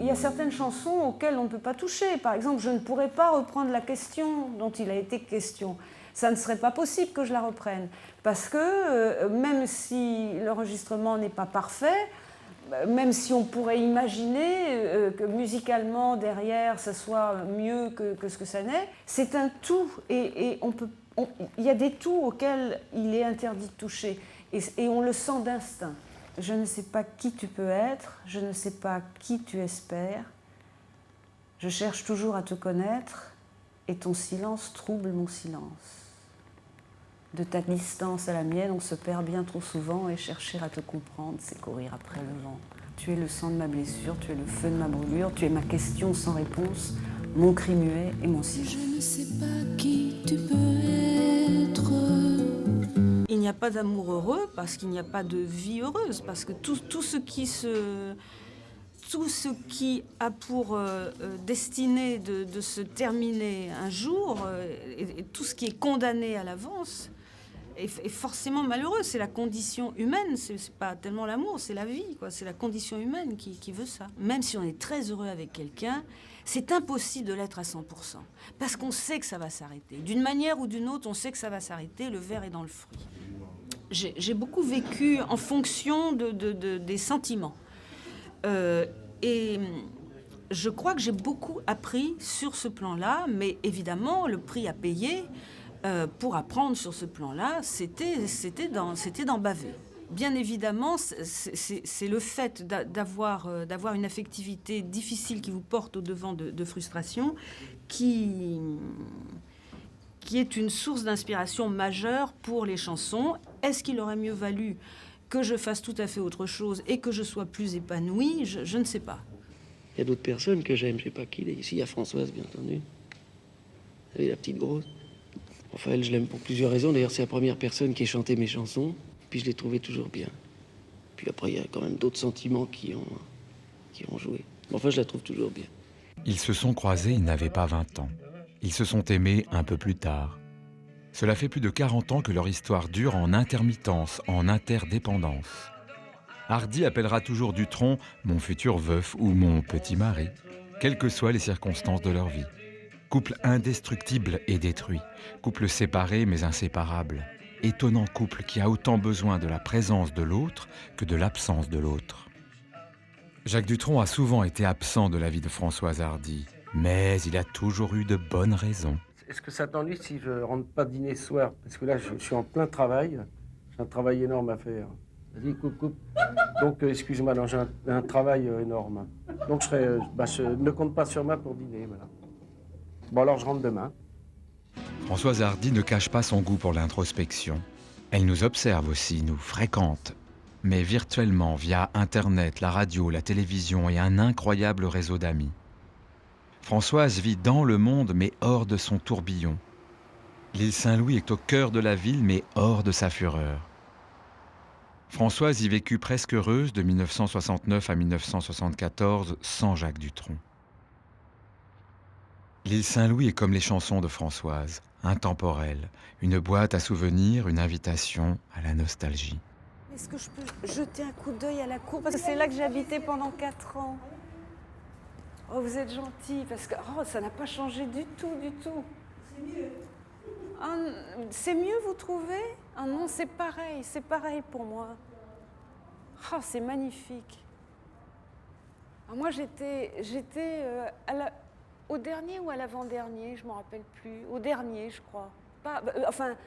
il y a certaines chansons auxquelles on ne peut pas toucher. Par exemple, je ne pourrais pas reprendre la question dont il a été question. Ça ne serait pas possible que je la reprenne. Parce que même si l'enregistrement n'est pas parfait, même si on pourrait imaginer que musicalement, derrière, ça soit mieux que ce que ça n'est, c'est un tout. Et il y a des tout auxquels il est interdit de toucher. Et on le sent d'instinct. Je ne sais pas qui tu peux être, je ne sais pas qui tu espères. Je cherche toujours à te connaître, et ton silence trouble mon silence. De ta distance à la mienne, on se perd bien trop souvent, et chercher à te comprendre, c'est courir après le vent. Tu es le sang de ma blessure, tu es le feu de ma brûlure, tu es ma question sans réponse, mon cri muet et mon silence. Je ne sais pas qui tu peux être. Il n'y a pas d'amour heureux parce qu'il n'y a pas de vie heureuse, parce que tout ce qui a pour destinée de se terminer un jour, et tout ce qui est condamné à l'avance, est forcément malheureux. C'est la condition humaine, c'est pas tellement l'amour, c'est la vie, quoi. C'est la condition humaine qui veut ça. Même si on est très heureux avec quelqu'un, c'est impossible de l'être à 100%, parce qu'on sait que ça va s'arrêter. D'une manière ou d'une autre, on sait que ça va s'arrêter, le verre est dans le fruit. J'ai beaucoup vécu en fonction des sentiments. Et je crois que j'ai beaucoup appris sur ce plan-là, mais évidemment, le prix à payer pour apprendre sur ce plan-là, c'était d'en baver. Bien évidemment, c'est le fait d'avoir une affectivité difficile qui vous porte au-devant de frustration qui est une source d'inspiration majeure pour les chansons. Est-ce qu'il aurait mieux valu que je fasse tout à fait autre chose et que je sois plus épanouie? Je ne sais pas. Il y a d'autres personnes que j'aime, je sais pas qui. Ici, il y a Françoise, bien entendu. Vous savez, la petite grosse. Enfin, elle, je l'aime pour plusieurs raisons. D'ailleurs, c'est la première personne qui ait chanté mes chansons. Puis je l'ai trouvée toujours bien. Puis après, il y a quand même d'autres sentiments qui ont joué. Mais enfin, je la trouve toujours bien. Ils se sont croisés, ils n'avaient pas 20 ans. Ils se sont aimés un peu plus tard. Cela fait plus de 40 ans que leur histoire dure en intermittence, en interdépendance. Hardy appellera toujours Dutronc « mon futur veuf » ou « mon petit mari », quelles que soient les circonstances de leur vie. Couple indestructible et détruit, couple séparé mais inséparable, étonnant couple qui a autant besoin de la présence de l'autre que de l'absence de l'autre. Jacques Dutronc a souvent été absent de la vie de Françoise Hardy, mais il a toujours eu de bonnes raisons. Est-ce que ça t'ennuie si je rentre pas dîner ce soir? Parce que là, je suis en plein travail. J'ai un travail énorme à faire. Vas-y, coupe. Donc, excuse-moi, j'ai un travail énorme. Donc, je ne compte pas sur moi pour dîner. Voilà. Bon, alors, je rentre demain. Françoise Hardy ne cache pas son goût pour l'introspection. Elle nous observe aussi, nous fréquente, mais virtuellement via Internet, la radio, la télévision et un incroyable réseau d'amis. Françoise vit dans le monde, mais hors de son tourbillon. L'île Saint-Louis est au cœur de la ville, mais hors de sa fureur. Françoise y vécut presque heureuse de 1969 à 1974 sans Jacques Dutronc. L'île Saint-Louis est comme les chansons de Françoise, intemporelle, une boîte à souvenirs, une invitation à la nostalgie. Est-ce que je peux jeter un coup d'œil à la cour? Parce que c'est là que j'ai habité pendant 4 ans. Oh, vous êtes gentil, parce que ça n'a pas changé du tout. C'est mieux. Ah, c'est mieux, vous trouvez? Ah non, c'est pareil pour moi. Oh, c'est magnifique. Ah, moi, j'étais au dernier ou à l'avant-dernier, je ne m'en rappelle plus. Au dernier, je crois.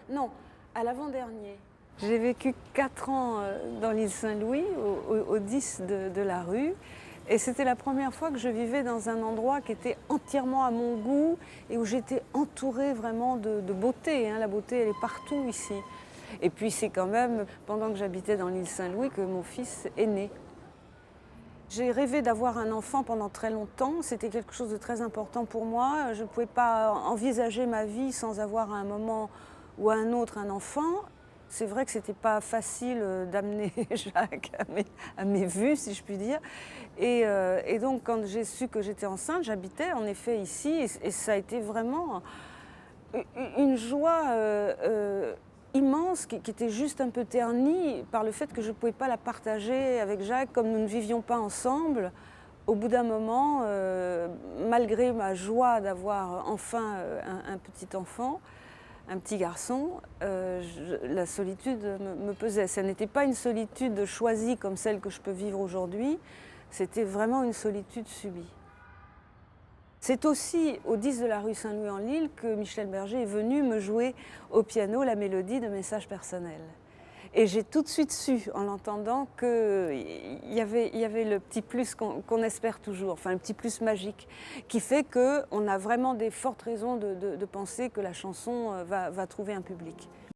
Non, à l'avant-dernier. J'ai vécu 4 ans dans l'île Saint-Louis, au 10 de la rue. Et c'était la première fois que je vivais dans un endroit qui était entièrement à mon goût et où j'étais entourée vraiment de beauté. La beauté, elle est partout ici. Et puis c'est quand même pendant que j'habitais dans l'île Saint-Louis que mon fils est né. J'ai rêvé d'avoir un enfant pendant très longtemps. C'était quelque chose de très important pour moi. Je ne pouvais pas envisager ma vie sans avoir à un moment ou à un autre un enfant. C'est vrai que ce n'était pas facile d'amener Jacques à mes vues, si je puis dire. Et donc, quand j'ai su que j'étais enceinte, j'habitais en effet ici. Et ça a été vraiment une joie immense qui était juste un peu ternie par le fait que je ne pouvais pas la partager avec Jacques. Comme nous ne vivions pas ensemble, Au bout d'un moment, malgré ma joie d'avoir enfin un petit enfant, un petit garçon, la solitude me pesait. Ça n'était pas une solitude choisie comme celle que je peux vivre aujourd'hui, c'était vraiment une solitude subie. C'est aussi au 10 de la rue Saint-Louis-en-Lille que Michel Berger est venu me jouer au piano la mélodie de Messages personnels. Et j'ai tout de suite su, en l'entendant, qu'il y avait le petit plus qu'on espère toujours, enfin un petit plus magique, qui fait qu'on a vraiment des fortes raisons de penser que la chanson va trouver un public.